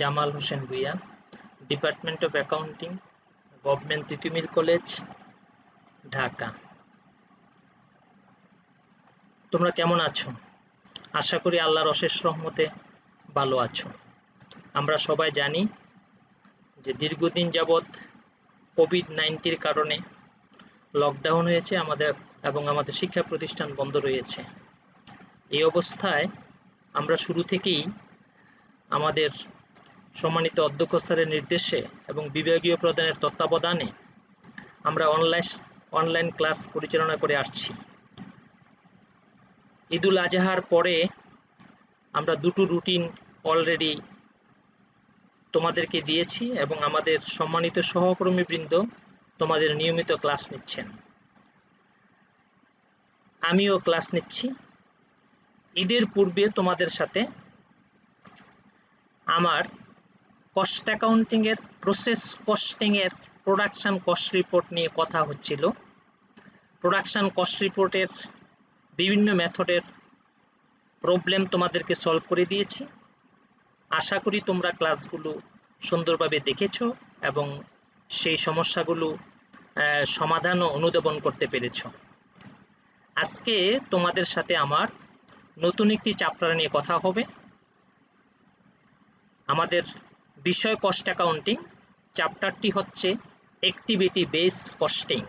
Jamal Hossain Bhuiyan, department of accounting, government Titumir college, Dhaka. তোমরা কেমন আছো? আশা করি আল্লাহর অশেষ রহমতে ভালো আছো। আমরা সবাই জানি যে দীর্ঘদিন যাবৎ কোভিড-19 কারণে লকডাউন হয়েছে আমাদের শিক্ষা প্রতিষ্ঠান বন্ধ রয়েছে। এই অবস্থায় আমরা শুরু থেকেই আমাদের সম্মানিত অধ্যক্ষ স্যারের নির্দেশে এবং বিভাগীয় প্রধানের তত্ত্বাবধানে আমরা অনলাইন ক্লাস পরিচালনা করে আসছি। ঈদুল আজহার পরে আমরা দুটো রুটিন অলরেডি তোমাদেরকে দিয়েছি এবং আমাদের সম্মানিত সহকর্মীবৃন্দ তোমাদের নিয়মিত ক্লাস নিচ্ছেন। আমিও ক্লাস নিচ্ছি। ঈদের পূর্বে তোমাদের সাথে আমার কস্ট অ্যাকাউন্টিংয়ের প্রসেস কস্টিংয়ের প্রোডাকশান কস্ট রিপোর্ট নিয়ে কথা হচ্ছিল। প্রোডাকশান কস্ট রিপোর্টের বিভিন্ন মেথডের প্রবলেম তোমাদেরকে সলভ করে দিয়েছি। আশা করি তোমরা ক্লাসগুলো সুন্দরভাবে দেখেছো এবং সেই সমস্যাগুলো সমাধান ও অনুধাবন করতে পেরেছো। আজকে তোমাদের সাথে আমার নতুন একটি চ্যাপ্টার নিয়ে কথা হবে। আমাদের বিষয় কস্ট অ্যাকাউন্টিং, চ্যাপ্টারটি হচ্ছে অ্যাক্টিভিটি বেস কস্টিং,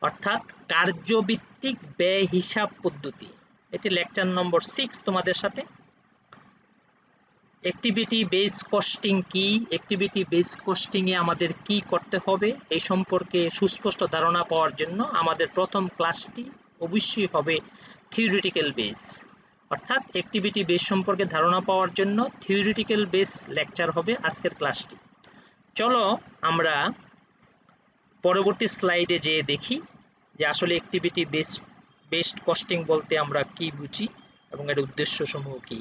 অর্থাৎ কার্যভিত্তিক ব্যয় হিসাব পদ্ধতি। এটি লেকচার নম্বর 6 তোমাদের সাথে। অ্যাক্টিভিটি বেস কস্টিং কি, অ্যাক্টিভিটি বেস কস্টিংয়ে আমাদের কি করতে হবে এই সম্পর্কে সুস্পষ্ট ধারণা পাওয়ার জন্য আমাদের প্রথম ক্লাসটি অবশ্যই হবে থিওরিটিক্যাল বেস, অর্থাৎ অ্যাক্টিভিটি বেস সম্পর্কে ধারণা পাওয়ার জন্য থিওরিটিক্যাল বেস লেকচার হবে আজকের ক্লাসটি। চলো আমরা পরবর্তী স্লাইডে যেয়ে দেখি যে আসলে অ্যাক্টিভিটি বেসড কস্টিং বলতে আমরা কি বুঝি এবং এর উদ্দেশ্য সমূহ কি।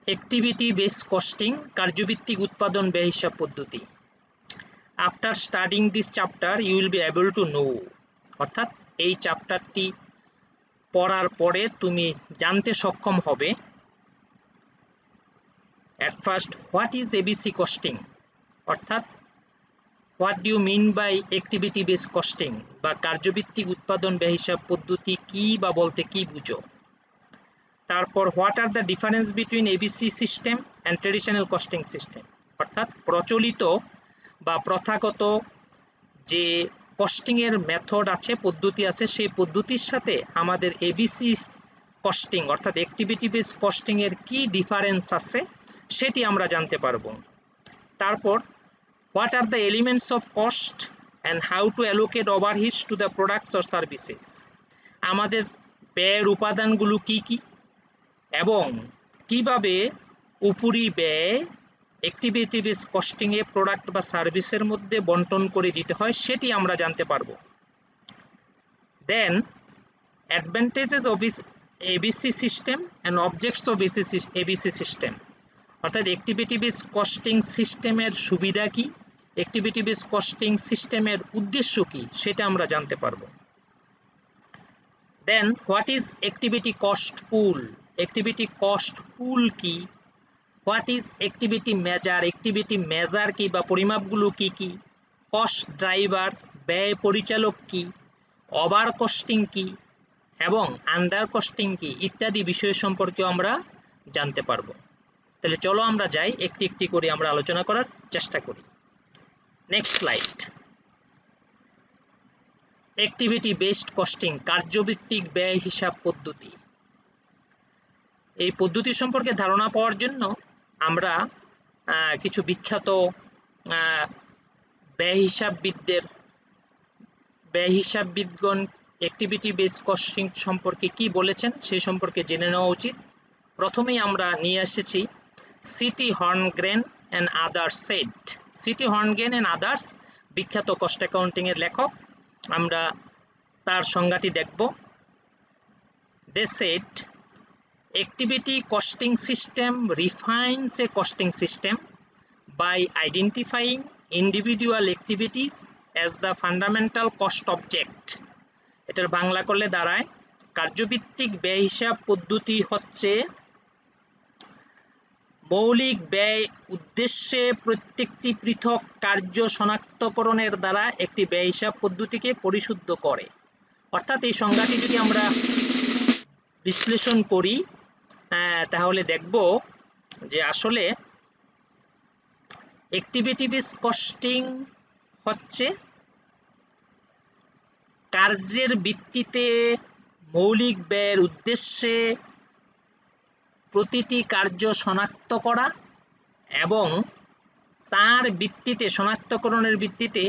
অ্যাক্টিভিটি বেসড কস্টিং, কার্যভিত্তিক উৎপাদন ব্যয় হিসাব পদ্ধতি। After studying this chapter you will be able to know, অর্থাৎ এই চ্যাপ্টারটি পড়ার পরে তুমি জানতে সক্ষম হবে at first what is ABC costing, অর্থাৎ what do you mean by activity based costing বা কার্যভিত্তিক উৎপাদন ব্যয় হিসাব পদ্ধতি কি বা বলতে কি বুঝো। তারপর what are the difference between ABC system and traditional costing system, অর্থাৎ প্রচলিত বা প্রথাগত যে কস্টিং এর মেথড আছে, পদ্ধতি আছে, সেই পদ্ধতির সাথে আমাদের এবিসি কস্টিং অর্থাৎ অ্যাক্টিভিটি বেসড কস্টিং এর কি ডিফারেন্স আছে সেটি আমরা জানতে পারবো। তারপর what are the elements of cost and how to allocate overheads to the products or services, আমাদের ব্যয়ের উপাদানগুলো কি কি এবং কিভাবে উপরি ব্যয় অ্যাক্টিভিটি বেসড কস্টিং এ প্রোডাক্ট বা সার্ভিসের মধ্যে বন্টন করে দিতে হয় সেটি আমরা জানতে পারবো। Then advantages of ABC system and objects of ABC system, অর্থাৎ অ্যাক্টিভিটি বেসড কস্টিং সিস্টেমের সুবিধা কি, অ্যাক্টিভিটি বেসড কস্টিং সিস্টেমের উদ্দেশ্য কি সেটা আমরা জানতে পারবো। Then what is activity cost pool, activity cost pool কি, হোয়াট ইজ অ্যাক্টিভিটি মেজার কি বা পরিমাপগুলো কি কি, কস্ট ড্রাইভার ব্যয় পরিচালক কি, ওভার কস্টিং কি এবং আন্ডার কস্টিং কি ইত্যাদি বিষয় সম্পর্কে আমরা জানতে পারবো। তাহলে চলো আমরা যাই, একটি একটি করে আমরা আলোচনা করার চেষ্টা করি। Next slide. Activity based costing, কার্যভিত্তিক ব্যয় হিসাব পদ্ধতি। এই পদ্ধতি সম্পর্কে ধারণা পাওয়ার জন্য আমরা কিছু বিখ্যাত ব্যয় হিসাববিদগণ অ্যাক্টিভিটি বেসড কস্টিং সম্পর্কে কি বলেছেন সেই সম্পর্কে জেনে নেওয়া উচিত। প্রথমেই আমরা নিয়ে এসেছি C T Horngren and others said. C T Horngren and others বিখ্যাত কস্ট অ্যাকাউন্টিং এর লেখক, আমরা তার সংজ্ঞাটি দেখব। They said activity costing system refines a costing system by identifying individual activities as the fundamental cost object, এটার বাংলা করলে দাঁড়ায় কার্যভিত্তিক ব্যয় হিসাব পদ্ধতি হচ্ছে মৌলিক ব্যয় উদ্দেশ্যে প্রত্যেকটি পৃথক কার্য শনাক্তকরণের দ্বারা একটি ব্যয় হিসাব পদ্ধতিকে পরিশুদ্ধ করে। অর্থাৎ এই সংজ্ঞাটি যদি আমরা বিশ্লেষণ করি তাহলে দেখব যে আসলে অ্যাক্টিভিটি বেসড কস্টিং হচ্ছে কার্যের ভিত্তিতে মৌলিক ব্যয়ের উদ্দেশ্যে প্রতিটি কার্য শনাক্ত করা এবং তার ভিত্তিতে শনাক্তকরণের ভিত্তিতে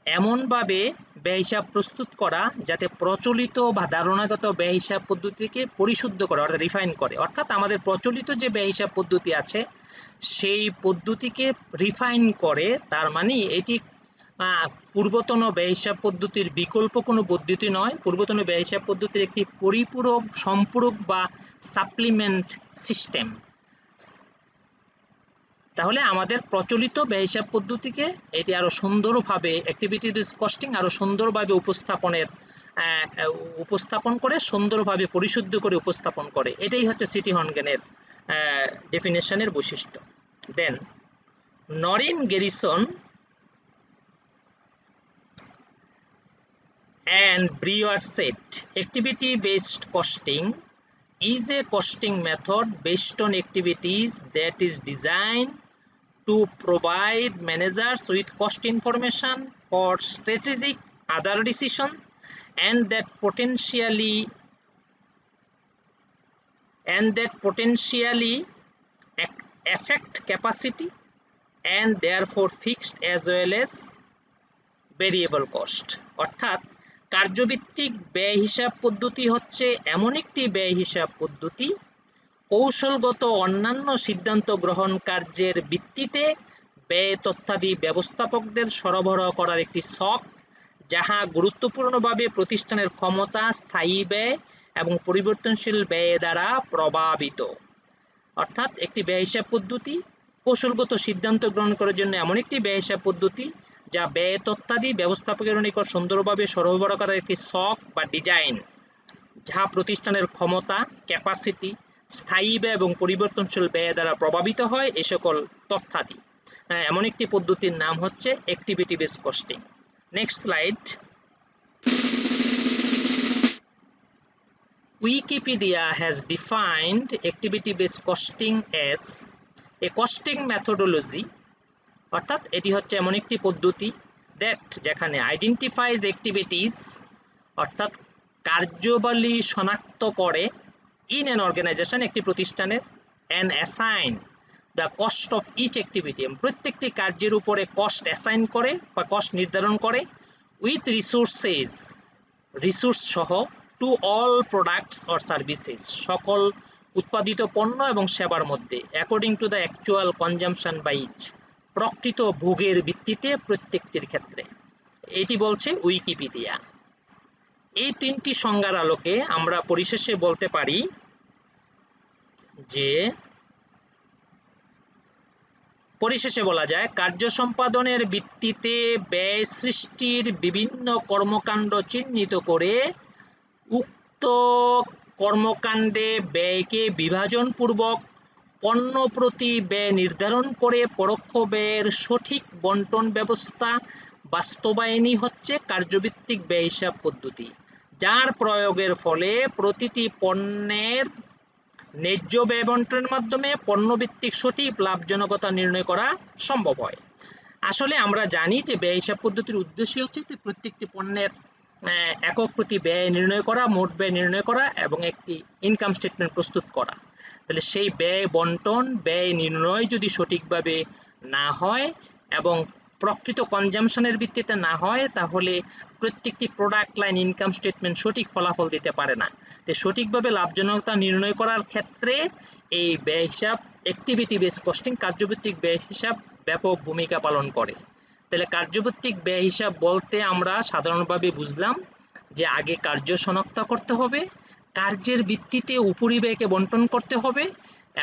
এমনভাবে ব্যয় হিসাব প্রস্তুত করা যাতে প্রচলিত বা ধারণাগত ব্যয় হিসাব পদ্ধতিকে পরিশুদ্ধ করে অর্থাৎ রিফাইন করে। অর্থাৎ আমাদের প্রচলিত যে ব্যয় হিসাব পদ্ধতি আছে সেই পদ্ধতিকে রিফাইন করে, তার মানে এটি পূর্বতন ব্যয় হিসাব পদ্ধতির বিকল্প কোনো পদ্ধতি নয়, পূর্বতন ব্যয় হিসাব পদ্ধতির একটি পরিপূরক, সম্পূরক বা সাপ্লিমেন্ট সিস্টেম। তাহলে আমাদের প্রচলিত ব্যয় হিসাব পদ্ধতিকে এটি আরো সুন্দরভাবে অ্যাক্টিভিটি বেসড কস্টিং আরো সুন্দরভাবে উপস্থাপন করে, সুন্দরভাবে পরিশুদ্ধ করে উপস্থাপন করে। এটাই হচ্ছে সিটি হর্নগেনের ডেফিনেশনের বৈশিষ্ট্য। Then Noreen Garrison and Brewer said activity based costing is a costing method based on activities that is designed to provide managers with cost information for strategic other decisions and that potentially affect capacity and therefore fixed as well as variable cost। অর্থাৎ কার্যভিত্তিক ব্যয় হিসাব পদ্ধতি হচ্ছে এমন একটি ব্যয় হিসাব পদ্ধতি কৌশলগত অন্যান্য সিদ্ধান্ত গ্রহণ কার্যের ভিত্তিতে ব্যয় তথ্যাদি ব্যবস্থাপকদের সরবরাহ করার একটি ছক, যাহা গুরুত্বপূর্ণভাবে প্রতিষ্ঠানের ক্ষমতা, স্থায়ী ব্যয় এবং পরিবর্তনশীল ব্যয় দ্বারা প্রভাবিত। অর্থাৎ একটি ব্যয় হিসাব পদ্ধতি কৌশলগত সিদ্ধান্ত গ্রহণ করার জন্য এমন একটি ব্যয় হিসাব পদ্ধতি যা ব্যয় তথ্যাদি ব্যবস্থাপকের নিকট সুন্দরভাবে সরবরাহ করার একটি ছক বা ডিজাইন, যাহা প্রতিষ্ঠানের ক্ষমতা, ক্যাপাসিটি, স্থায়ী ব্যয় এবং পরিবর্তনশীল ব্যয় দ্বারা প্রভাবিত হয়। এই সকল তথ্যাদি এমন একটি পদ্ধতির নাম হচ্ছে activity based costing. Next slide. Wikipedia has defined activity based costing as a costing methodology, অর্থাৎ এটি হচ্ছে এমন একটি পদ্ধতি দ্যাট যেখানে আইডেন্টিফাইজ অ্যাক্টিভিটিস অর্থাৎ কার্যাবলী শনাক্ত করে ইন অ্যান অর্গানাইজেশন একটি প্রতিষ্ঠানের and assign the cost of each activity প্রত্যেকটি কার্যের উপরে কস্ট অ্যাসাইন করে বা কস্ট নির্ধারণ করে উইথ রিসোর্স সহ to all products or services সকল উৎপাদিত পণ্য এবং সেবার মধ্যে according to the actual consumption by each প্রকৃত ভোগের ভিত্তিতে প্রত্যেকটির ক্ষেত্রে। এটি বলছে উইকিপিডিয়া। এই তিনটি সংজ্ঞার আলোকে আমরা পরিশেষে বলতে পারি যে পরিশেষে বলা যায় কার্য সম্পাদনের ভিত্তিতে ব্যয় সৃষ্টির বিভিন্ন কর্মকাণ্ড চিহ্নিত করে উক্ত কর্মকাণ্ডে ব্যয়কে বিভাজনপূর্বক পণ্য প্রতি ব্যয় নির্ধারণ করে পরোক্ষ ব্যয়ের সঠিক বন্টন ব্যবস্থা বাস্তবায়নই হচ্ছে কার্যভিত্তিক ব্যয় হিসাব পদ্ধতি, যার প্রয়োগের ফলে প্রতিটি পণ্যের ন্যায্য ব্যয় বন্টনের মাধ্যমে পণ্যভিত্তিক সঠিক লাভজনকতা নির্ণয় করা সম্ভব হয়। আসলে আমরা জানি যে ব্যয় হিসাব পদ্ধতির উদ্দেশ্য হচ্ছে প্রত্যেকটি পণ্যের একক প্রতি ব্যয় নির্ণয় করা, মোট ব্যয় নির্ণয় করা এবং একটি ইনকাম স্টেটমেন্ট প্রস্তুত করা। তাহলে সেই ব্যয় বন্টন, ব্যয় নির্ণয় যদি সঠিকভাবে না হয় এবং প্রকৃত কনজাম্পশনের ভিত্তিতে না হয় তাহলে প্রত্যেকটি প্রোডাক্ট লাইন ইনকাম স্টেটমেন্ট সঠিক ফলাফল দিতে পারে না। তো সঠিকভাবে লাভজনকতা নির্ণয় করার ক্ষেত্রে এই ব্যয় হিসাব অ্যাক্টিভিটি বেসড কস্টিং কার্যভিত্তিক ব্যয় হিসাব ব্যাপক ভূমিকা পালন করে। তাহলে কার্যভিত্তিক ব্যয় হিসাব বলতে আমরা সাধারণভাবে বুঝলাম যে আগে কার্য শনাক্ত করতে হবে, কার্যের ভিত্তিতে উপরিব্যয়কে বন্টন করতে হবে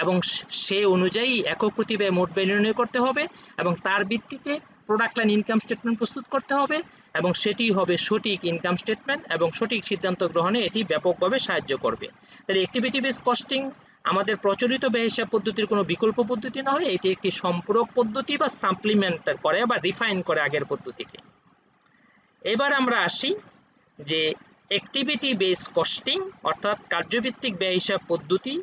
এবং সে অনুযায়ী একক প্রতি ব্যয় মোট ব্যয় নির্ণয় করতে হবে এবং তার ভিত্তিতে প্রোডাক্ট লাইন ইনকাম স্টেটমেন্ট প্রস্তুত করতে হবে এবং সেটি হবে সঠিক ইনকাম স্টেটমেন্ট এবং সঠিক সিদ্ধান্ত গ্রহণে এটি ব্যাপকভাবে সাহায্য করবে। তাহলে অ্যাক্টিভিটি বেস কস্টিং আমাদের প্রচলিত ব্যয় হিসাব পদ্ধতির কোনো বিকল্প পদ্ধতি নয়, এটি একটি সম্পূরক পদ্ধতি বা সাপ্লিমেন্ট করে বা রিফাইন করে আগের পদ্ধতিকে। এবার আমরা আসি যে অ্যাক্টিভিটি বেস কস্টিং অর্থাৎ কার্যভিত্তিক ব্যয় হিসাব পদ্ধতি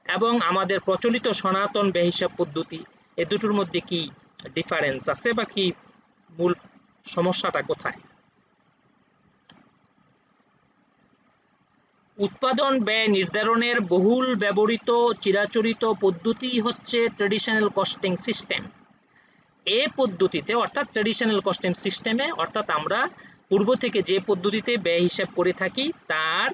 এবং আমাদের প্রচলিত সনাতন ব্যয় হিসাব পদ্ধতি এ দুটোর মধ্যে কি ডিফারেন্স আছে বা কি মূল সমস্যাটা কোথায়। উৎপাদন ব্যয় নির্ধারণের বহুল ব্যবহৃত চিরাচরিত পদ্ধতি হচ্ছে ট্রেডিশনাল কস্টিং সিস্টেম। এই পদ্ধতিতে অর্থাৎ ট্রেডিশনাল কস্টিং সিস্টেমে অর্থাৎ আমরা পূর্ব থেকে যে পদ্ধতিতে ব্যয় হিসাব করে থাকি তার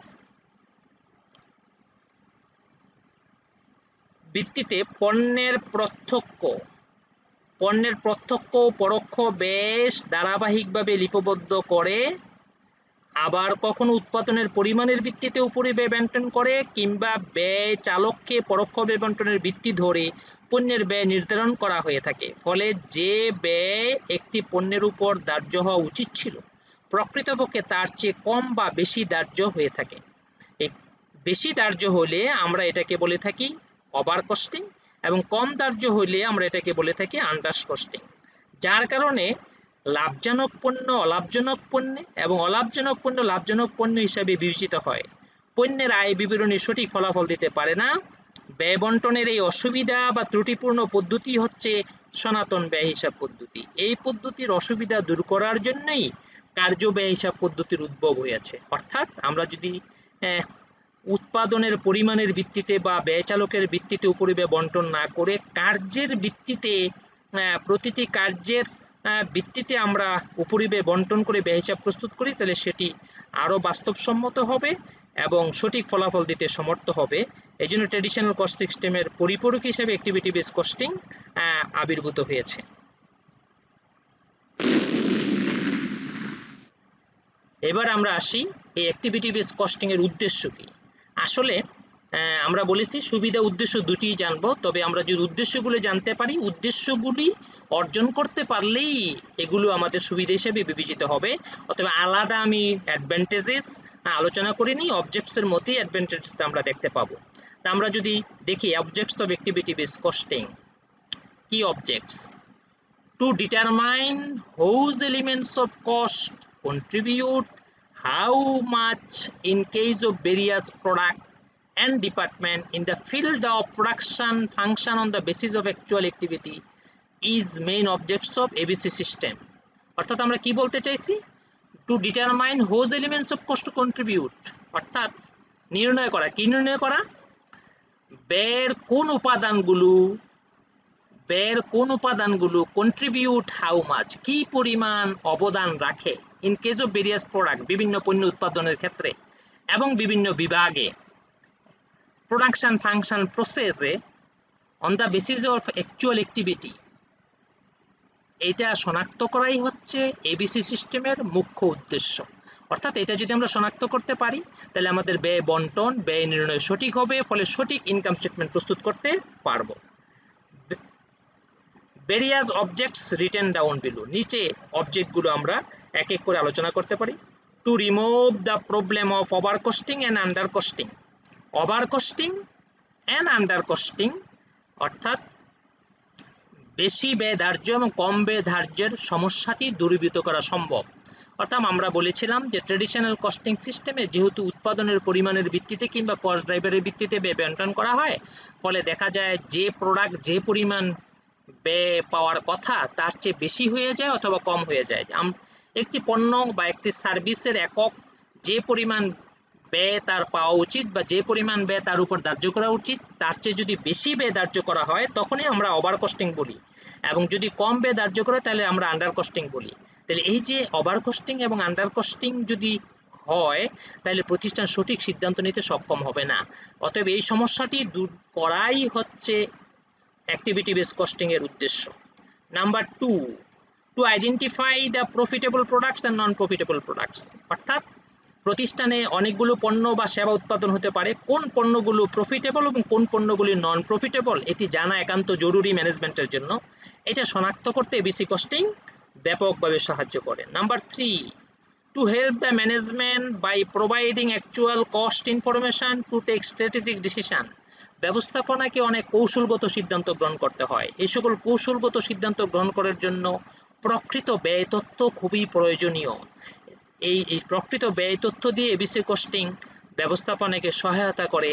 ভিত্তিতে পণ্যের প্রত্যক্ষ পরোক্ষ ব্যয় ধারাবাহিকভাবে লিপিবদ্ধ করে, আবার কখনো উৎপাদনের পরিমাণের ভিত্তিতে উপরিব্যয় বণ্টন করে কিংবা ব্যয় চালককে পরোক্ষ ব্যয় বণ্টনের ভিত্তি ধরে পণ্যের ব্যয় নির্ধারণ করা হয়ে থাকে। ফলে যে ব্যয় একটি পণ্যের উপর ধার্য হওয়া উচিত ছিল প্রকৃতপক্ষে তার চেয়ে কম বা বেশি ধার্য হয়ে থাকে। বেশি ধার্য হলে আমরা এটাকে বলে থাকি ওভার কস্টিং এবং কম ধার্য হলে আমরা এটাকে বলে থাকি আন্ডার কস্টিং। যার কারণে লাভজনক পণ্য অলাভজনক পণ্যে এবং অলাভজনক পণ্য লাভজনক পণ্য হিসাবে বিবেচিত হয়। পণ্যের আয় বিবরণী সঠিক ফলাফল দিতে পারে না। ব্যয় বণ্টনের এই অসুবিধা বা ত্রুটিপূর্ণ পদ্ধতি হচ্ছে সনাতন ব্যয় হিসাব পদ্ধতি। এই পদ্ধতির অসুবিধা দূর করার জন্যই কার্য ব্যয় হিসাব পদ্ধতির উদ্ভব হয়েছে। অর্থাৎ আমরা যদি উৎপাদনের পরিমাণের ভিত্তিতে বা ব্যয় চালকের ভিত্তিতে উপরিব্যয় বণ্টন না করে কার্যের ভিত্তিতে প্রতিটি কার্যের ভিত্তিতে আমরা উপরিব্যয় বণ্টন করে ব্যয় হিসাব প্রস্তুত করি তাহলে সেটি আরও বাস্তবসম্মত হবে এবং সঠিক ফলাফল দিতে সমর্থ হবে। এই জন্য ট্রেডিশনাল কস্ট সিস্টেমের পরিপূরক হিসেবে অ্যাক্টিভিটি বেস কস্টিং আবির্ভূত হয়েছে। এবার আমরা আসি এই অ্যাক্টিভিটি বেস কস্টিং এর উদ্দেশ্য কি। আসলে আমরা বলেছি সুবিধা উদ্দেশ্য দুটিই জানবো, তবে আমরা যদি উদ্দেশ্যগুলো জানতে পারি উদ্দেশ্যগুলি অর্জন করতে পারলেই এগুলো আমাদের সুবিধা হিসেবে বিবেচিত হবে। অথবা আলাদা আমি অ্যাডভান্টেজেস আলোচনা করিনি, অবজেক্টসের মধ্যেই অ্যাডভান্টেজটা আমরা দেখতে পাবো। তা আমরা যদি দেখি objects of activity base costing, কি objects? To determine whose elements of cost contribute how much in case of various product and department in the field of production function on the basis of actual activity is main objects of ABC system. অর্থাৎ আমরা কি বলতে চাইছি? To determine whose elements of cost contribute অর্থাৎ নির্ণয় করা। কি নির্ণয় করা? ব্যয়ের কোন উপাদানগুলো কন্ট্রিবিউট হাউ মাচ কি পরিমাণ অবদান রাখে in case of various product বিভিন্ন পণ্য উৎপাদনের ক্ষেত্রে এবং বিভিন্ন বিভাগে প্রোডাকশন ফাংশন প্রসেসে on the basis of actual activity, এটা শনাক্ত করাই হচ্ছে এবিসি সিস্টেমের মুখ্য উদ্দেশ্য। অর্থাৎ এটা যদি আমরা শনাক্ত করতে পারি তাহলে আমাদের ব্যয় বণ্টন ব্যয় নির্ণয় সঠিক হবে, ফলে সঠিক ইনকাম স্টেটমেন্ট প্রস্তুত করতে পারবো। Various objects written down below, নিচে অবজেক্টগুলো আমরা এক এক করে আলোচনা করতে পারি। To remove the problem of over costing and under costing. Over costing and under costing অর্থাৎ বেশি ব্যয় ধার্য এবং কম ব্যয় ধার্যের সমস্যাটি দূরীভূত করা সম্ভব। অর্থাৎ আমরা বলেছিলাম যে ট্রেডিশনাল কস্টিং সিস্টেমে যেহেতু উৎপাদনের পরিমাণের ভিত্তিতে কিংবা কস্ট ড্রাইভারের ভিত্তিতে ব্যয় বণ্টন করা হয়, ফলে দেখা যায় যে প্রোডাক্ট যে পরিমাণ ব্যয় পাওয়ার কথা তার চেয়ে বেশি হয়ে যায় অথবা কম হয়ে যায়। একটি পণ্য বা একটি সার্ভিসের একক যে পরিমাণ ব্যয় তার পাওয়া উচিত বা যে পরিমাণ ব্যয় তার উপর ধার্য করা উচিত তার চেয়ে যদি বেশি ব্যয় ধার্য করা হয় তখনই আমরা ওভার কস্টিং বলি, এবং যদি কম ব্যয় ধার্য করে তাহলে আমরা আন্ডার কস্টিং বলি। তাহলে এই যে ওভার কস্টিং এবং আন্ডার কস্টিং যদি হয় তাহলে প্রতিষ্ঠান সঠিক সিদ্ধান্ত নিতে সক্ষম হবে না। অতএব এই সমস্যাটি দূর করাই হচ্ছে অ্যাক্টিভিটি বেস কস্টিং এর উদ্দেশ্য। Number 2, to identify the profitable products and non profitable products. অর্থাৎ প্রতিষ্ঠানে অনেকগুলো পণ্য বা সেবা উৎপাদন হতে পারে, কোন পণ্যগুলো প্রফিটেবল এবং কোন পণ্যগুলি নন প্রফিটেবল এটি জানা একান্ত জরুরি ম্যানেজমেন্টের জন্য। এটা শনাক্ত করতে এবিসি কস্টিং ব্যাপকভাবে সাহায্য করে। Number 3, to help the management by providing actual cost information to take strategic decision. ব্যবস্থাপনাকে অনেক কৌশলগত সিদ্ধান্ত গ্রহণ করতে হয়। এই সকল কৌশলগত সিদ্ধান্ত গ্রহণ করার জন্য প্রকৃত ব্যয় তথ্য খুবই প্রয়োজনীয়। এই প্রকৃত ব্যয় তথ্য দিয়ে এবিসি কস্টিং ব্যবস্থাপনাকে সহায়তা করে,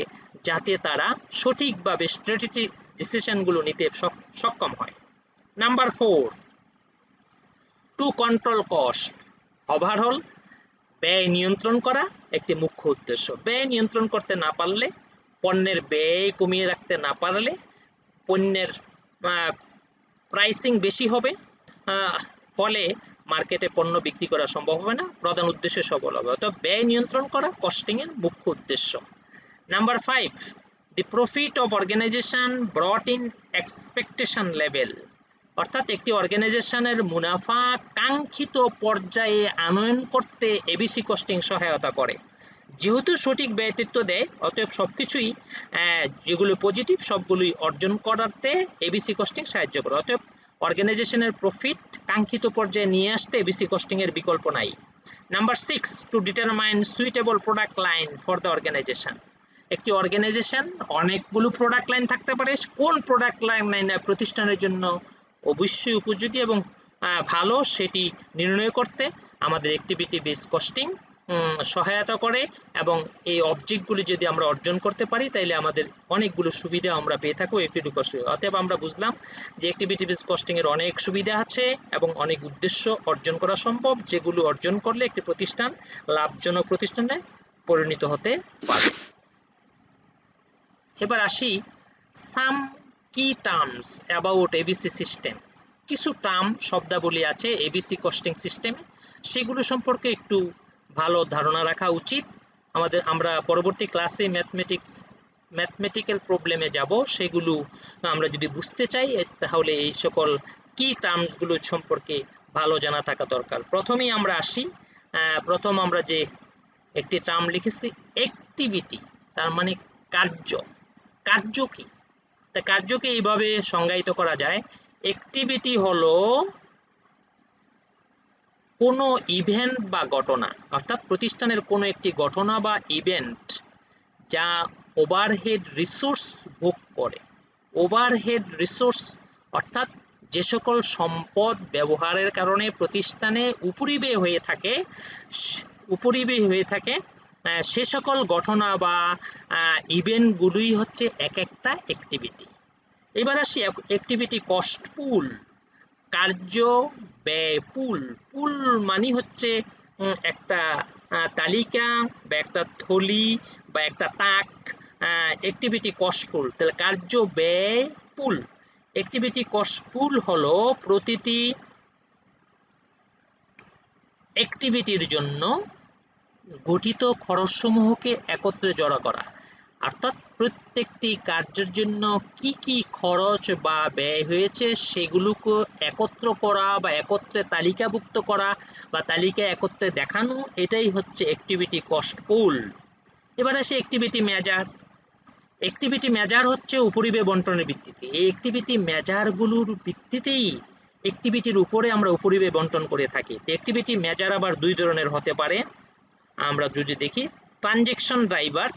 যাতে তারা সঠিকভাবে স্ট্র্যাটেজিক ডিসিশনগুলো নিতে সক্ষম হয়। Number 4, to control cost. Overall ব্যয় নিয়ন্ত্রণ করা একটি মুখ্য উদ্দেশ্য। ব্যয় নিয়ন্ত্রণ করতে না পারলে, পণ্যের ব্যয় কমিয়ে রাখতে না পারলে পণ্যের প্রাইসিং বেশি হবে, ফলে মার্কেটে পণ্য বিক্রি করা সম্ভব হবে না, প্রধান উদ্দেশ্য সফল হবে। অর্থাৎ ব্যয় নিয়ন্ত্রণ করা কস্টিং এর মুখ্য উদ্দেশ্য। Number 5, the profit of organization brought in expectation level. অর্থাৎ একটি অর্গানাইজেশনের মুনাফা কাঙ্ক্ষিত পর্যায়ে আনয়ন করতে এবিসি কস্টিং সহায়তা করে। যেহেতু সঠিক ব্যয় তথ্য দেয়, অতএব সবকিছুই যেগুলো পজিটিভ সবগুলোই অর্জন করাতে এবিসি কস্টিং সাহায্য করে। অতএব অর্গানাইজেশনের প্রফিট কাঙ্ক্ষিত পর্যায়ে নিয়ে আসতে এবিসি কস্টিং এর বিকল্প নাই। Number 6, to determine suitable product line for the organization. একটি অর্গানাইজেশন অনেকগুলো প্রোডাক্ট লাইন থাকতে পারে, কোন প্রোডাক্ট লাইন প্রতিষ্ঠানের জন্য অবশ্যই উপযোগী এবং ভালো সেটি নির্ণয় করতে আমাদের অ্যাক্টিভিটি বেস কস্টিং সহায়তা করে। এবং এই অবজেক্টগুলি যদি আমরা অর্জন করতে পারি, তাহলে আমাদের অনেকগুলো সুবিধা আমরা পেয়ে থাকবো অ্যাক্টিভিটি কস্টিং। অতএব আমরা বুঝলাম যে অ্যাক্টিভিটি বেস কস্টিং এর অনেক সুবিধা আছে এবং অনেক উদ্দেশ্য অর্জন করা সম্ভব, যেগুলো অর্জন করলে একটি প্রতিষ্ঠান লাভজনক প্রতিষ্ঠানে পরিণত হতে পারে। এবার আসি সাম কি টার্মস অ্যাবাউট এবিসি সিস্টেম। কিছু টার্ম শব্দাবলী আছে এবিসি কস্টিং সিস্টেমে, সেগুলো সম্পর্কে একটু ভালো ধারণা রাখা উচিত আমাদের। আমরা পরবর্তী ক্লাসে ম্যাথমেটিক্যাল প্রবলেমে যাব, সেগুলো আমরা যদি বুঝতে চাই তাহলে এই সকল কি টার্মসগুলো সম্পর্কে ভালো জানা থাকা দরকার। প্রথমেই আমরা আসি, প্রথম আমরা যে একটি টার্ম লিখেছি অ্যাক্টিভিটি, তার মানে কার্য। কার্য কি? তা কার্যকে এইভাবে সংজ্ঞায়িত করা যায়, অ্যাক্টিভিটি হলো কোনো ইভেন্ট বা ঘটনা, অর্থাৎ প্রতিষ্ঠানের কোনো একটি ঘটনা বা ইভেন্ট যা ওভারহেড রিসোর্স ভোগ করে। ওভারহেড রিসোর্স অর্থাৎ যে সকল সম্পদ ব্যবহারের কারণে প্রতিষ্ঠানে উপরিব্যয় হয়ে থাকে সে সকল ঘটনা বা ইভেন্টগুলোই হচ্ছে এক একটা অ্যাক্টিভিটি। এবার আসি অ্যাক্টিভিটি কস্ট পুল, কার্য ব্যয় পুল। পুল মানে হচ্ছে একটা তালিকা বা একটা থলি বা একটা তাক, অ্যাক্টিভিটি কস্ট পুল। তাহলে কার্য ব্যয় পুল। অ্যাক্টিভিটি কস্ট পুল হলো প্রতিটি অ্যাক্টিভিটির জন্য গঠিত খরচসমূহকে একত্রে জড়ো করা, অর্থাৎ প্রত্যেকটি কার্যের জন্য কি কি খরচ বা ব্যয় হয়েছে সেগুলোকে একত্র করা বা একত্রে তালিকাভুক্ত করা বা তালিকায় একত্রে দেখানো, এটাই হচ্ছে অ্যাক্টিভিটি কস্ট পুল। এবার আসি অ্যাক্টিভিটি মেজার। অ্যাক্টিভিটি মেজার হচ্ছে উপরিব্যয় বন্টনের ভিত্তিতে। এই অ্যাক্টিভিটি মেজারগুলোর ভিত্তিতেই অ্যাক্টিভিটির উপরে আমরা উপরিব্যয় বন্টন করে থাকি। অ্যাক্টিভিটি মেজার আবার দুই ধরনের হতে পারে। আমরা যদি দেখি, ট্রানজ্যাকশন ড্রাইভার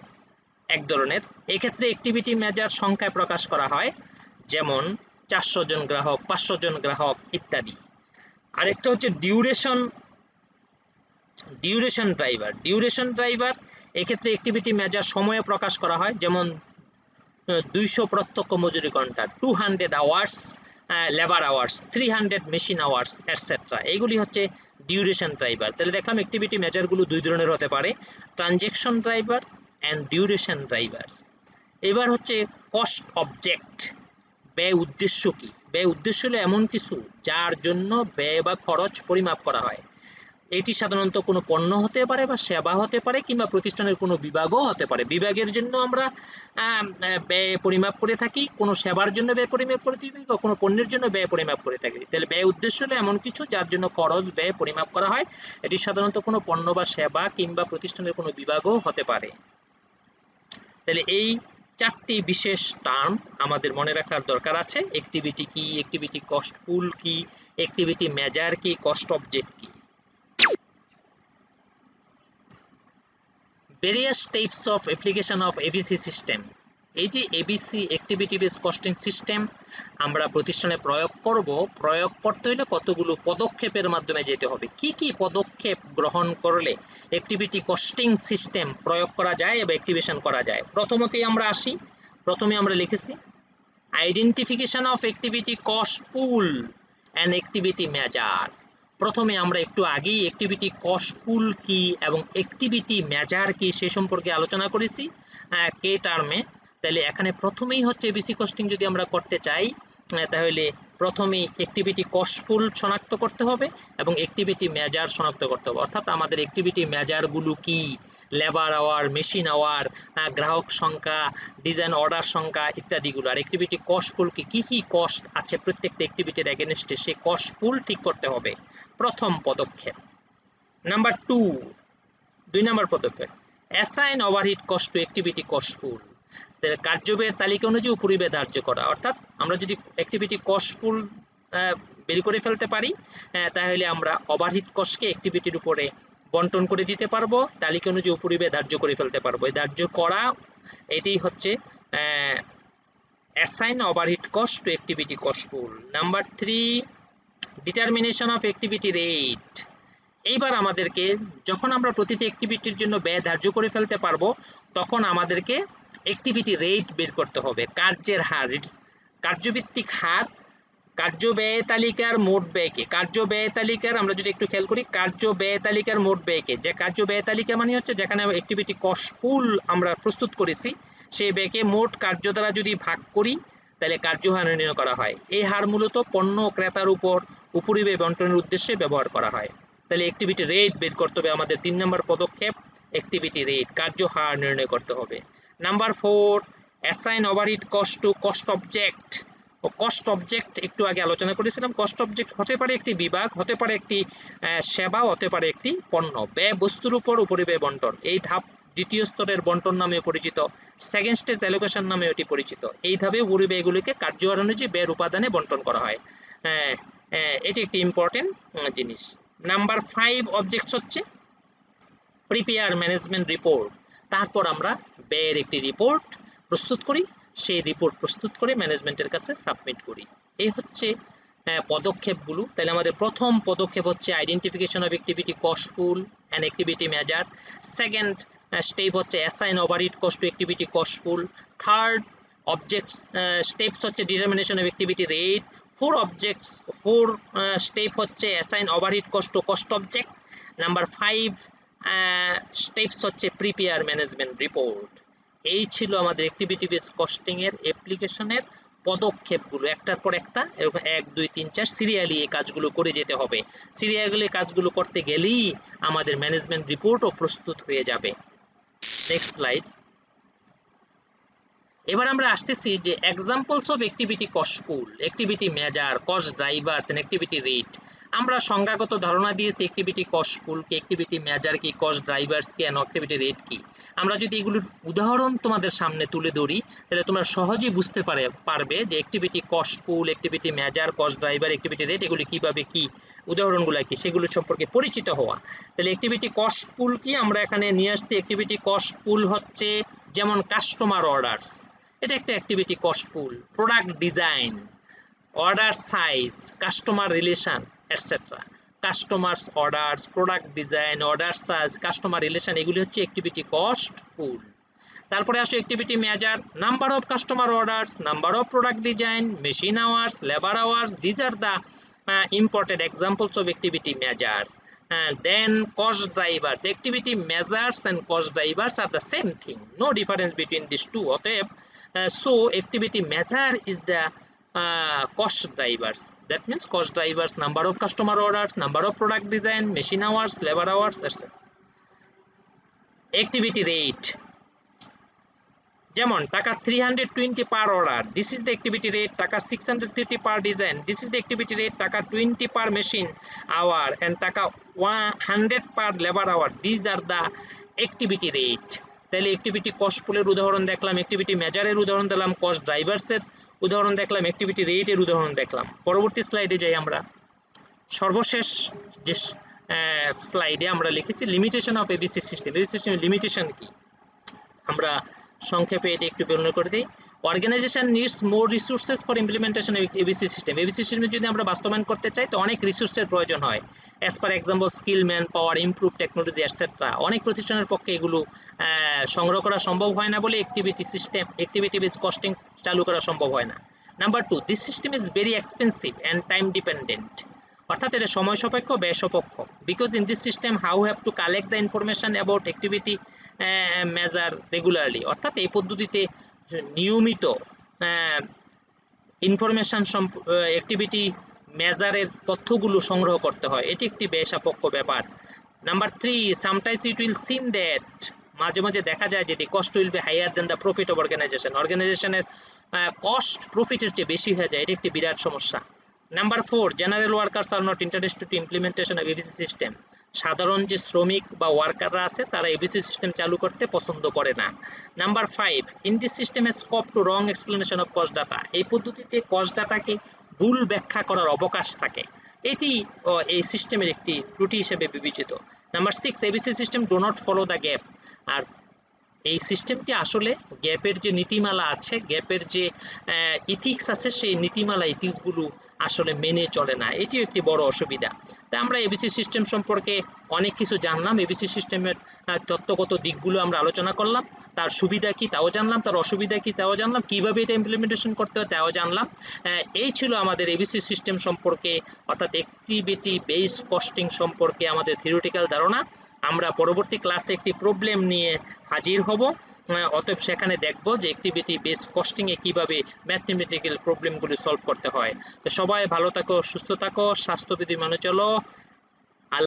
এক ধরনের, এক্ষেত্রে অ্যাক্টিভিটি মেজার সংখ্যায় প্রকাশ করা হয়, যেমন 400 জন গ্রাহক, 500 জন গ্রাহক ইত্যাদি। আরেকটা হচ্ছে ডিউরেশন ড্রাইভার, এক্ষেত্রে অ্যাক্টিভিটি মেজার সময়ে প্রকাশ করা হয়, যেমন 200 প্রত্যক্ষ মজুরি ঘন্টা, 200 hours labour hours, 300 machine hours etcetera. এইগুলি হচ্ছে ডিউরেশন ড্রাইভার। তাহলে দেখলাম অ্যাক্টিভিটি মেজারগুলো দুই ধরনের হতে পারে, transaction driver and duration driver. এবার হচ্ছে কস্ট অবজেক্ট, ব্যয় উদ্দেশ্য কি? ব্যয় উদ্দেশ্য হলো এমন কিছু যার জন্য ব্যয় বা খরচ পরিমাপ করা হয়। এটি সাধারণত কোনো পণ্য হতে পারে বা সেবা হতে পারে কিংবা প্রতিষ্ঠানের কোনো বিভাগও হতে পারে। বিভাগের জন্য আমরা ব্যয় পরিমাপ করে থাকি, কোনো সেবার জন্য ব্যয় পরিমাপ করে থাকি বা কোনো পণ্যের জন্য ব্যয় পরিমাপ করে থাকি। তাহলে ব্যয় উদ্দেশ্য হলো এমন কিছু যার জন্য খরচ ব্যয় পরিমাপ করা হয়। এটি সাধারণত কোনো পণ্য বা সেবা কিংবা প্রতিষ্ঠানের কোনো বিভাগও হতে পারে। তাহলে এই চারটি বিশেষ টার্ম আমাদের মনে রাখার দরকার আছে। অ্যাক্টিভিটি কি, অ্যাক্টিভিটি কস্ট পুল কি, অ্যাক্টিভিটি মেজার কি, কস্ট অবজেক্ট কি। Various types of application of ABC system. এই যে ABC activity base costing system আমরা প্রতিষ্ঠানে প্রয়োগ করব, প্রয়োগ করতে হলে কতগুলো পদক্ষেপের মাধ্যমে যেতে হবে। কি কি পদক্ষেপ গ্রহণ করলে অ্যাক্টিভিটি কস্টিং সিস্টেম প্রয়োগ করা যায় এবং অ্যাক্টিভেশন করা যায়। প্রথমতেই আমরা আসি, প্রথমে আমরা লিখেছি identification of activity cost pool and activity measure. প্রথমে আমরা একটু আগেই অ্যাক্টিভিটি কস্ট পুল কি এবং অ্যাক্টিভিটি মেজার কি সে সম্পর্কে আলোচনা করেছি কে টার্মে। তাহলে এখানে প্রথমেই হচ্ছে এবিসি কস্টিং যদি আমরা করতে চাই তাহলে প্রথমেই অ্যাক্টিভিটি কস্ট পুল শনাক্ত করতে হবে এবং অ্যাক্টিভিটি মেজার শনাক্ত করতে হবে। অর্থাৎ আমাদের অ্যাক্টিভিটি মেজারগুলো কি, লেবার আওয়ার, মেশিন আওয়ার, গ্রাহক সংখ্যা, ডিজাইন অর্ডার সংখ্যা ইত্যাদিগুলো। আর অ্যাক্টিভিটি কস্ট পুল কি কি কস্ট আছে প্রত্যেকটা অ্যাক্টিভিটির এগেনস্টে সেই কস্ট পুল ঠিক করতে হবে, প্রথম পদক্ষেপ। নাম্বার 2, 2 নম্বর পদক্ষেপ, assign overhead cost to activity cost pool. কার্যব্যয়ের তালিকা অনুযায়ী উপরিব্যয় ধার্য করা। অর্থাৎ আমরা যদি অ্যাক্টিভিটি কস্ট পুল বের করে ফেলতে পারি তাহলে আমরা ওভারহেড কস্টকে অ্যাক্টিভিটির উপরে বন্টন করে দিতে পারবো, তালিকা অনুযায়ী উপরিব্যয় ধার্য করে ফেলতে পারবো। এই ধার্য করা এটাই হচ্ছে assign overhead cost to activity cost pool. Number 3, determination of activity rate. এইবার আমাদেরকে যখন আমরা প্রতিটি অ্যাক্টিভিটির জন্য ব্যয় ধার্য করে ফেলতে পারবো তখন আমাদেরকে অ্যাক্টিভিটি রেট বের করতে হবে, কার্যের হার, কার্যভিত্তিক হার, কার্য ব্যয় তালিকার মোট ব্যয়কে, কার্য ব্যয় তালিকার আমরা যদি একটু খেয়াল করি কার্য ব্যয় তালিকার মোট ব্যয়কে, যে কার্য ব্যয় তালিকা মানে হচ্ছে যেখানে অ্যাক্টিভিটি কস্ট পুল আমরা প্রস্তুত করেছি সেই ব্যয়কে মোট কার্য দ্বারা যদি ভাগ করি তাহলে কার্য হার নির্ণয় করা হয়। এই হার মূলত পণ্য ক্রেতার উপর উপরিব্যয় বন্টনের উদ্দেশ্যে ব্যবহার করা হয়। তাহলে অ্যাক্টিভিটি রেট বের করতে হবে আমাদের 3 নম্বর পদক্ষেপ, অ্যাক্টিভিটি রেট, কার্য হার নির্ণয় করতে হবে। Number 4, assign overhead cost to cost object. ও কস্ট অবজেক্ট একটু আগে আলোচনা করেছিলাম। কস্ট অবজেক্ট হতে পারে একটি বিভাগ, হতে পারে একটি সেবা, হতে পারে একটি পণ্য। ব্যয় বস্তুর উপর উপরিব্যয় বন্টন, এই ধাপ দ্বিতীয় স্তরের বন্টন নামে পরিচিত, সেকেন্ড স্টেজ অ্যালোকেশন নামে এটি পরিচিত। এই ধাপে উপরিব্যয়গুলিকে কার্য হার অনুযায়ী ব্যয়ের উপাদানে বন্টন করা হয়। এটি একটি ইম্পর্টেন্ট জিনিস। নাম্বার 5 অবজেক্টস হচ্ছে প্রিপেয়ার ম্যানেজমেন্ট রিপোর্ট। তারপর আমরা ব্যয়ের একটি রিপোর্ট প্রস্তুত করি, সেই রিপোর্ট প্রস্তুত করে ম্যানেজমেন্টের কাছে সাবমিট করি। এই হচ্ছে পদক্ষেপগুলো। তাহলে আমাদের প্রথম পদক্ষেপ হচ্ছে identification of activity cost pool and activity measure. Second step হচ্ছে assign overhead cost to activity cost pool. Third objects steps হচ্ছে determination of activity rate. 4 step হচ্ছে assign overhead cost to cost object. Number 5 steps হচ্ছে prepare management report. এই ছিল আমাদের activity base costing এর অ্যাপ্লিকেশনের পদক্ষেপগুলো, একটার পর একটা এরকম 1 2 3 4 সিরিয়ালি এই কাজগুলো করে যেতে হবে। সিরিয়ালি কাজগুলো করতে গেলেই আমাদের ম্যানেজমেন্ট রিপোর্টও প্রস্তুত হয়ে যাবে। Next slide. এবার আমরা আসতেছি যে examples of activity cost pool, activity measure, cost drivers and activity rate. আমরা সংজ্ঞাগত ধারণা দিয়েছি অ্যাক্টিভিটি কস্ট পুল কি, অ্যাক্টিভিটি মেজার কি, কস্ট ড্রাইভারস কি এন্ড অ্যাক্টিভিটি রেট কি। আমরা যদি এগুলোর উদাহরণ তোমাদের সামনে তুলে ধরি তাহলে তোমরা সহজেই বুঝতে পারবে যে activity cost pool, activity measure, cost driver, activity rate এগুলি কিভাবে কি, উদাহরণগুলো কি, সেগুলো সম্পর্কে পরিচিত হওয়া। তাহলে অ্যাক্টিভিটি কস্ট পুল কি আমরা এখানে নিয়ে আসছি। অ্যাক্টিভিটি কস্ট পুল হচ্ছে যেমন কাস্টমার অর্ডারস, এটা একটা activity cost pool. Product design, order size, customer relation etcetera. Customers orders, product design, order size, customer relation এগুলি হচ্ছে অ্যাক্টিভিটি কস্ট পুল। তারপরে আসে activity measure, number of customer orders, number of product design, machine hours, labour hours, these are the important examples of activity measure. And then cost drivers, activity measures and cost drivers are the same thing, no difference between these two. So activity measure is the cost drivers. That means cost drivers, number of customer orders, number of product design, machine hours, labor hours, etc. Activity rate, যেমন টাকা 320 per order, this is the activity rate. টাকা 630 per design, this is the activity rate. টাকা 20 per machine hour and টাকা 100 per labour hour, this are the activity rate. তাহলে activity cost পুলের উদাহরণ দেখলাম, activity মেজারের উদাহরণ দিলাম, কস্ট ড্রাইভার্সের উদাহরণ দেখলাম, অ্যাক্টিভিটি রেটের উদাহরণ দেখলাম। পরবর্তী স্লাইডে যাই আমরা। সর্বশেষ যে স্লাইডে আমরা লিখেছি limitation of ABC system. ABC সিস্টেমের লিমিটেশন কি আমরা সংক্ষেপে এটি একটু বর্ণনা করে দিই। Organization needs more resources for implementation of ABC system. ABC system যদি আমরা বাস্তবায়ন করতে চাই তো অনেক রিসোর্সের প্রয়োজন হয়। As per example skill, man power, improve technology etcetera. অনেক প্রতিষ্ঠানের পক্ষে এগুলো সংগ্রহ করা সম্ভব হয় না বলে অ্যাক্টিভিটি বেস কস্টিং চালু করা সম্ভব হয় না। Number 2, this system is very expensive and time dependent. অর্থাৎ এটা সময় সাপেক্ষ, ব্যয় সাপেক্ষ। Because in this system how have to collect the information about activity measure regularly. অর্থাৎ এই পদ্ধতিতে নিয়মিত ইনফরমেশন অ্যাক্টিভিটি মেজারের তথ্যগুলো সংগ্রহ করতে হয়, এটি একটি ব্যয়সাপেক্ষ ব্যাপার। Number 3, sometimes it will seem that, মাঝে মাঝে দেখা যায় যে cost will be higher than the profit of অর্গানাইজেশনের কস্ট প্রফিটের চেয়ে বেশি হয়ে যায়, এটি একটি বিরাট সমস্যা। Number 4, general workers are not interested to implementation of ABC system. সাধারণ যে শ্রমিক বা ওয়ার্কাররা আছে তারা এবিসি সিস্টেম চালু করতে পছন্দ করে না। নাম্বার 5, ইন দিস সিস্টেমে scope two wrong explanation of cost data. এই পদ্ধতিতে কস্ট ডাটাকে ভুল ব্যাখ্যা করার অবকাশ থাকে, এটি এই সিস্টেমের একটি ত্রুটি হিসেবে বিবেচিত। Number 6, ABC system do not follow the gap. আর এই সিস্টেমটি আসলে গ্যাপের যে নীতিমালা আছে, গ্যাপের যে ইথিক্স আছে, সেই নীতিমালা ইথিক্সগুলো আসলে মেনে চলে না, এটিও একটি বড় অসুবিধা। তাই আমরা এবিসি সিস্টেম সম্পর্কে অনেক কিছু জানলাম, এবিসি সিস্টেমের তত্ত্বগত দিকগুলো আমরা আলোচনা করলাম, তার সুবিধা কি তাও জানলাম, তার অসুবিধা কি তাও জানলাম, কীভাবে এটা ইমপ্লিমেন্টেশন করতে হয় তাও জানলাম। এই ছিল আমাদের এবিসি সিস্টেম সম্পর্কে অর্থাৎ অ্যাক্টিভিটি বেস কস্টিং সম্পর্কে আমাদের থিওরিটিক্যাল ধারণা। আমরা পরবর্তী ক্লাসে একটি প্রবলেম নিয়ে হাজির হব, অতএব সেখানে দেখব যে অ্যাক্টিভিটি বেস কস্টিংয়ে কীভাবে ম্যাথমেটিক্যাল প্রবলেমগুলি সলভ করতে হয়। তো সবাই ভালো থাকো, সুস্থ থাকো, স্বাস্থ্যবিধি মেনে চলো।